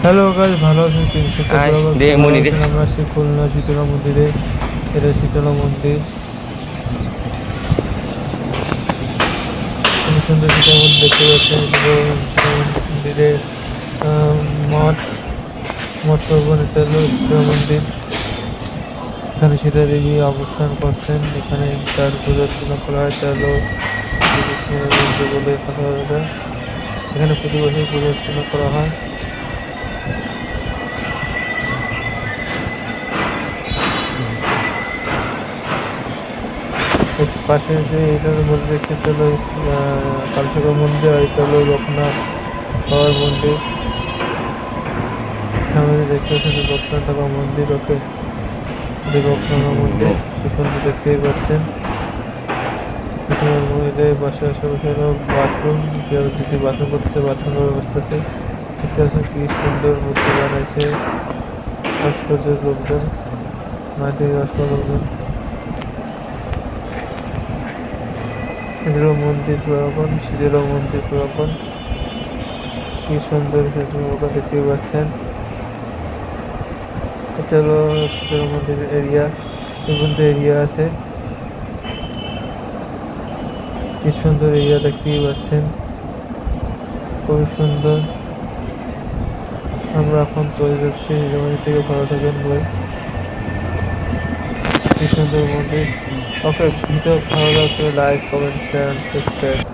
Hello guys, ভালো আছেন কি? আয় বরাবর দে ভালো মনিরে। আছেন। আমরা আছি খুলনা শীতলা মন্দিরে। এটা শীতলা মন্দির, খুব সুন্দর শীতলা মন্দির দেখতে পাচ্ছেন। এটা হলো শীতলা মন্দিরের আহ, মঠ মঠ ভবন। এটা হলো শীতলা মন্দির। এখানে সীতা দেবী অবস্থান করছেন। এখানে তার পুজো অর্চনা করা হয়। এটা হলো শ্রীকৃষ্ণের মন্দির বলে কথা যায়। এখানে প্রতি বছর পুজো অর্চনা করা হয়। এর পাশে যে এটা মন্দির দেখছি, এটা হলো কালসাগর মন্দির, আর এটা হলো লোকনাথ বাবার মন্দির। সামনে দেখতে পাচ্ছেন যে লোকনাথ বাবার মন্দির। ওকে, যে লোকনাথ বাবার মন্দির কি সুন্দর দেখতেই পাচ্ছেন। কি সুন্দর মন্দিরের পাশে আশেপাশে হলো বাথরুম। কেউ যদি বাথরুম করছে, বাথরুমের ব্যবস্থা আছে। দেখতে পাচ্ছেন কি সুন্দর মূর্তি বানাইছে ভাস্কর্যের লোকজন, মাটির ভাস্কর লোকজন। এটা হলো মন্দির পুরাতন, সেটা মন্দির পুরাতন। কি সুন্দর সেটা দেখতে পাচ্ছেন। এটা হলো শীতলা মন্দির এরিয়া। এর মধ্যে এরিয়া আছে, কি সুন্দর এরিয়া দেখতেই পাচ্ছেন, খুবই সুন্দর। আমরা এখন চলে যাচ্ছি মন্দির থেকে। ভালো থাকেন ভাই। কি সুন্দর মন্দির। ওকে, ভিডিও ভালো লাগলে লাইক, কমেন্ট, শেয়ার, সাবস্ক্রাইব।